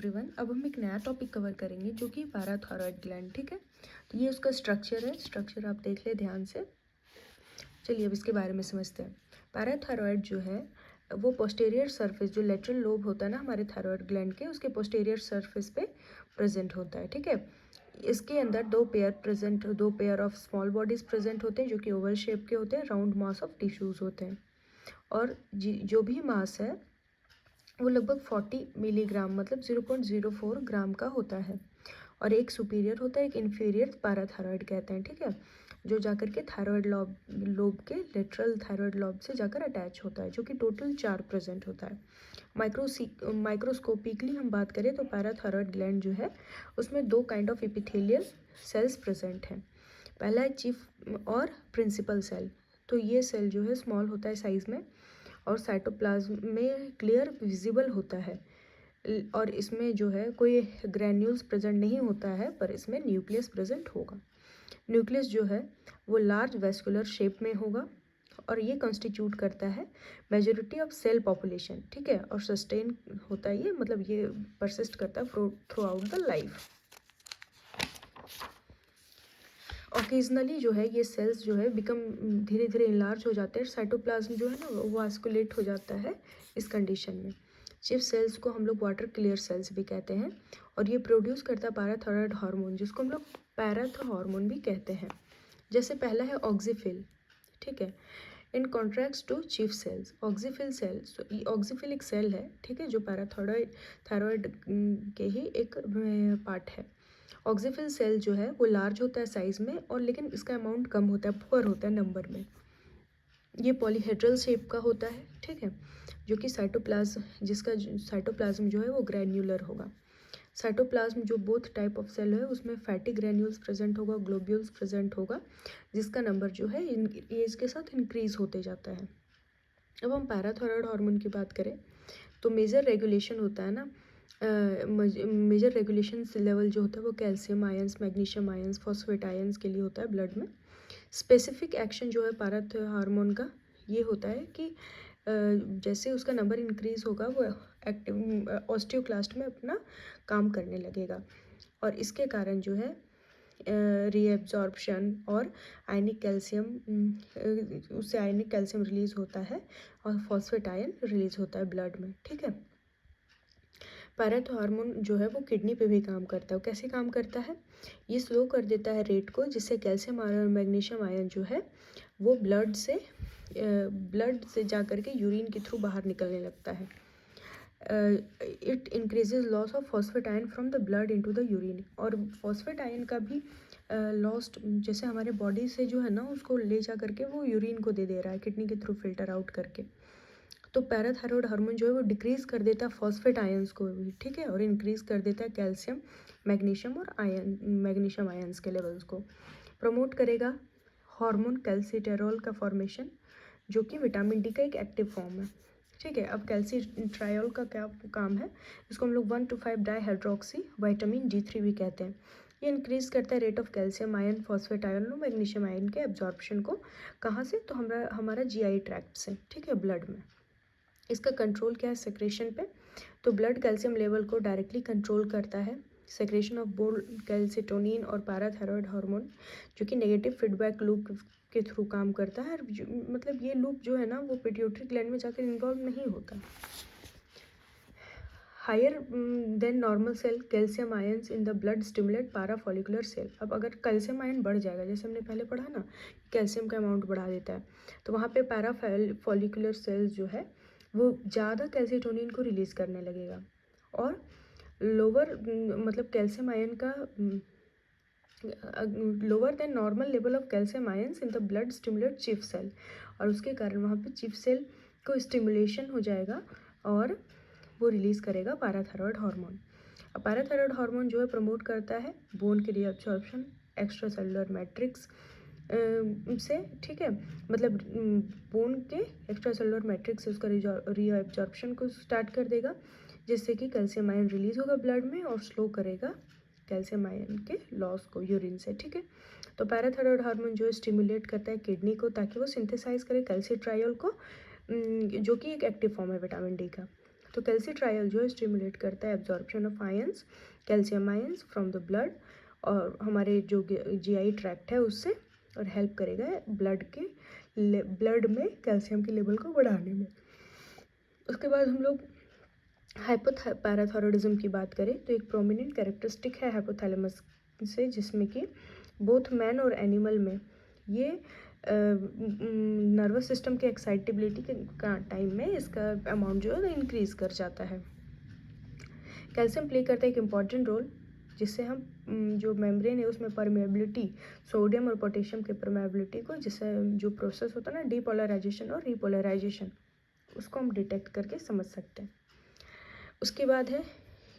Everyone. अब हम एक नया टॉपिक कवर करेंगे जो कि पैराथायरॉयड ग्लैंड। ठीक है, तो ये उसका स्ट्रक्चर है। स्ट्रक्चर आप देख ले ध्यान से। चलिए अब इसके बारे में समझते हैं। पैराथायरॉयड जो है वो पोस्टीरियर सरफेस, जो लेटरल लोब होता है ना हमारे थायरॉयड ग्लैंड के, उसके पोस्टीरियर सरफेस पे प्रेजेंट होता है। ठीक है, इसके अंदर दो pair of small bodies present होते हैं जो कि ओवल शेप के होते हैं। राउंड मास ऑफ टिश्यूज होते हैं और जो भी मास है वो लगभग 40 मिलीग्राम मतलब 0.04 ग्राम का होता है। और एक सुपीरियर होता है, एक इन्फीरियर पैराथायरॉयड कहते हैं। ठीक है, जो जाकर के थायरॉयड लोब के लेटरल थायरॉयड लोब से जाकर अटैच होता है, जो कि टोटल 4 प्रेजेंट होता है। माइक्रोस्कोपिकली हम बात करें तो पैराथायरॉयड ग्लैंड जो है उसमें दो kind of epithelial cells present हैं। पहला है चीफ और प्रिंसिपल सेल। तो ये सेल जो है स्मॉल होता है साइज में और साइटोप्लाज्म में क्लियर विजिबल होता है और इसमें जो है कोई ग्रैन्यूल्स प्रेजेंट नहीं होता है, पर इसमें न्यूक्लियस प्रेजेंट होगा। न्यूक्लियस जो है वो लार्ज वेस्कुलर शेप में होगा और ये कॉन्स्टिट्यूट करता है मेजॉरिटी ऑफ सेल पॉपुलेशन। ठीक है, और सस्टेन होता है ये, मतलब ये परसिस्ट करता है through out the life. Occasionally जो है ये सेल्स जो है बिकम धीरे धीरे इनलार्ज हो जाते हैं। साइटोप्लाज्म जो है ना वो वास्कुलेट हो जाता है इस कंडीशन में। चिफ सेल्स को हम लोग वाटर क्लियर सेल्स भी कहते हैं और ये प्रोड्यूस करता है पैराथायरॉयड हार्मोन, जिसको हम लोग पैराथा हार्मोन भी कहते हैं। जैसे पहला है ऑक्सीफिल। ठीक है, in contrast to chief cells oxyphil cells. Oxyphil एक सेल है, ठीक है, जो थायराइड के ही एक पार्ट है। ऑक्सीफिल सेल जो है वो लार्ज होता है साइज में और लेकिन इसका अमाउंट कम होता है, पुअर होता है नंबर में। ये पॉलीहेड्रल शेप का होता है। ठीक है, जो कि साइटोप्लाज्म जो है वो ग्रैन्युलर होगा। साइटोप्लाज्म जो बोथ टाइप ऑफ सेल है उसमें फैटी ग्रैन्यूल्स प्रेजेंट होगा, ग्लोब्यूल्स प्रेजेंट होगा, जिसका नंबर जो है एज के साथ इंक्रीज होते जाता है। अब हम पैराथायरॉयड हार्मोन की बात करें तो मेजर रेगुलेशन होता है ना, मेजर रेगुलेशन लेवल जो होता है वो calcium ions, magnesium ions, phosphate ions के लिए होता है ब्लड में। स्पेसिफिक एक्शन जो है पैराथायरॉयड हार्मोन का ये होता है कि जैसे उसका नंबर इंक्रीज होगा वो एक्टिव ऑस्टियोक्लास्ट में अपना काम करने लगेगा और इसके कारण जो है रीएब्जॉर्प्शन और आयनिक कैल्शियम, उससे आयनिक कैल्शियम रिलीज होता है और फॉस्फेट आयन रिलीज होता है ब्लड में। ठीक है, पैराथायरॉयड हार्मोन जो है वो किडनी पे भी काम करता है। कैसे काम करता है, ये स्लो कर देता है रेट को, जिससे कैल्शियम आयन और मैग्नीशियम आयन जो है वो ब्लड से जा कर के यूरिन के थ्रू बाहर निकलने लगता है। It increases loss of phosphate ion from the blood into the urine. और फॉस्फेट आयन का भी लॉस्ट जैसे हमारे बॉडी से जो है ना उसको ले जा करके वो यूरिन को दे रहा है किडनी के थ्रू फिल्टर आउट करके। तो पैराथायरॉयड हार्मोन जो है वो डिक्रीज कर देता है फॉस्फेट आयंस को भी। ठीक है, और इंक्रीज कर देता है कैल्शियम, मैग्नीशियम और मैग्नीशियम आयंस के लेवल्स को। प्रमोट करेगा हार्मोन कैल्सिटेरॉल का फॉर्मेशन, जो कि विटामिन डी का एक एक्टिव फॉर्म है। ठीक है, अब कैल्सिट्रायोल का क्या काम है, इसको हम लोग 1 to 5 डाईहाइड्रोक्सी विटामिन D3 भी कहते हैं। ये इंक्रीज करता है rate of calcium ion, phosphate ion और मैग्नीशियम आयन के एब्जॉर्प्शन को। कहाँ से, तो हमारा GI ट्रैक्ट से। ठीक है, ब्लड में। इसका कंट्रोल क्या है सेक्रेशन पे, तो ब्लड कैल्शियम लेवल को डायरेक्टली कंट्रोल करता है। सेक्रेशन ऑफ बोल कैल्सिटोनिन और पैराथायरॉयड हार्मोन, जो कि नेगेटिव फीडबैक लूप के थ्रू काम करता है। मतलब ये लूप जो है ना वो पिट्यूटरी ग्लैंड में जाकर इन्वॉल्व नहीं होता। Higher than normal cell calcium ions in the blood stimulate parafollicular cell. अब अगर कैल्शियम आयन बढ़ जाएगा, जैसे हमने पहले पढ़ा ना कैल्शियम का अमाउंट बढ़ा देता है, तो वहाँ पे पैराफॉलिकुलर सेल्स जो है वो ज़्यादा कैल्सिटोनिन को रिलीज करने लगेगा और लोअर मतलब कैल्शियम आयन का lower than normal level of calcium ions in the blood stimulate chief cell, और उसके कारण वहाँ पे चीफ सेल को स्टिमुलेशन हो जाएगा और वो रिलीज़ करेगा पैराथायरॉयड हार्मोन। अब पैराथायरॉयड हार्मोन जो है प्रमोट करता है बोन के रीअब्जॉर्प्शन, एक्स्ट्रा सेलुलर मैट्रिक्स से। ठीक है, मतलब बोन के एक्स्ट्रा सेलुलर मैट्रिक्स से उसका रीअब्जॉर्प्शन को स्टार्ट कर देगा, जिससे कि कैल्शियम आयन रिलीज होगा ब्लड में और स्लो करेगा कैल्शियम आयन के लॉस को यूरिन से। ठीक है, तो पैराथायरॉयड हार्मोन जो है स्टिमुलेट करता है किडनी को ताकि वो सिंथेसाइज करे कैल्सिट्रायोल को, जो कि एक एक्टिव फॉर्म है विटामिन डी का। तो कैल्सिट्रायल जो है स्टिमुलेट करता है absorption of ions, calcium ions from the blood, और हमारे जो GI ट्रैक्ट है उससे, और हेल्प करेगा ब्लड में कैल्शियम के लेवल को बढ़ाने में। उसके बाद हम लोग हाइपोपैराथायरॉयडिज्म की बात करें तो एक प्रोमिनेंट कैरेक्टरिस्टिक है हाइपोथैलेमस से, जिसमें कि बोथ मैन और एनिमल में ये नर्वस सिस्टम के एक्साइटेबिलिटी के टाइम में इसका अमाउंट जो है इंक्रीज कर जाता है। कैल्शियम प्ले करता है एक इम्पॉर्टेंट रोल, जिससे हम जो मेम्ब्रेन है उसमें परमेबिलिटी, सोडियम और पोटेशियम के परमेबिलिटी को, जिससे जो प्रोसेस होता है ना डीपोलराइजेशन और रीपोलराइजेशन, उसको हम डिटेक्ट करके समझ सकते हैं। उसके बाद है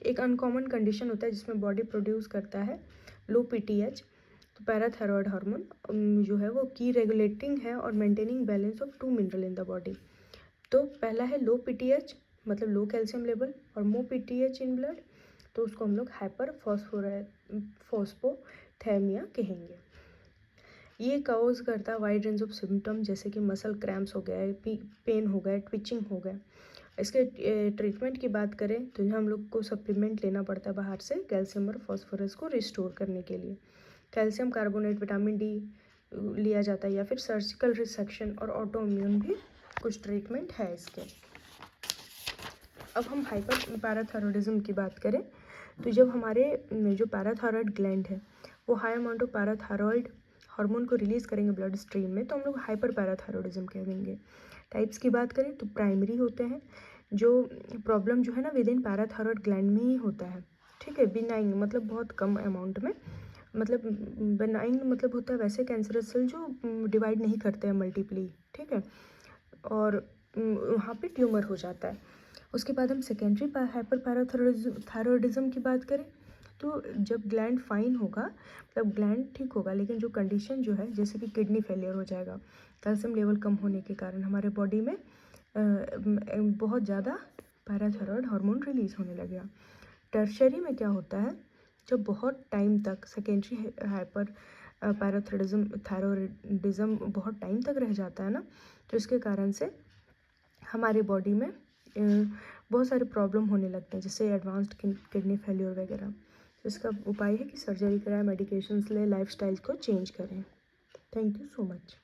एक अनकॉमन कंडीशन होता है जिसमें बॉडी प्रोड्यूस करता है लो PTH। तो पैराथायरॉयड हार्मोन जो है वो की रेगुलेटिंग है और maintaining balance of 2 mineral in the body. तो पहला है लो PTH मतलब लो कैल्शियम लेवल, और मोर PTH इन ब्लड, तो उसको हम लोग हाइपर फॉस्फोथैमिया कहेंगे। ये कॉज करता है वाइड रेंज ऑफ सिम्टम, जैसे कि मसल क्रैम्प्स हो गया, पेन हो गया, ट्विचिंग हो गया। इसके ट्रीटमेंट की बात करें तो हम लोग को सप्लीमेंट लेना पड़ता है बाहर से कैल्शियम और फॉस्फोरस को रिस्टोर करने के लिए। कैल्शियम कार्बोनेट, विटामिन D लिया जाता है, या फिर सर्जिकल रिसेक्शन और ऑटो इम्यून भी कुछ ट्रीटमेंट है इसके। अब हम हाइपर पैराथायरॉयडिज्म की बात करें तो जब हमारे जो पैराथायरॉयड ग्लैंड है वो high amount of parathyroid hormone को रिलीज करेंगे ब्लड स्ट्रीम में, तो हम लोग हाइपर पैराथायरॉयडिज्म कहेंगे। टाइप्स की बात करें तो प्राइमरी होते हैं, जो प्रॉब्लम जो है ना विद इन पैराथायरॉयड ग्लैंड में ही होता है, ठीक है। बिनाइन मतलब बहुत कम अमाउंट में, मतलब बेनाइन मतलब होता है वैसे कैंसरस सेल जो डिवाइड नहीं करते हैं मल्टीप्ली, ठीक है, और वहाँ पे ट्यूमर हो जाता है। उसके बाद हम सेकेंडरी हाइपर पैराथायरॉयडिज्म की बात करें तो जब ग्लैंड फाइन होगा, मतलब ग्लैंड ठीक होगा, लेकिन जो कंडीशन जो है जैसे कि किडनी फेलियर हो जाएगा, कैल्शियम लेवल कम होने के कारण हमारे बॉडी में बहुत ज़्यादा पैराथायरॉयड हार्मोन रिलीज होने लगेगा। टर्शरी में क्या होता है, जब बहुत टाइम तक सेकेंडरी हाइपर थायरॉयडिज्म बहुत टाइम तक रह जाता है ना, तो इसके कारण से हमारी बॉडी में बहुत सारे प्रॉब्लम होने लगते हैं, जैसे एडवांस्ड किडनी फेलियर वगैरह। तो इसका उपाय है कि सर्जरी कराएं, मेडिकेशंस लें, लाइफस्टाइल को चेंज करें। Thank you so much.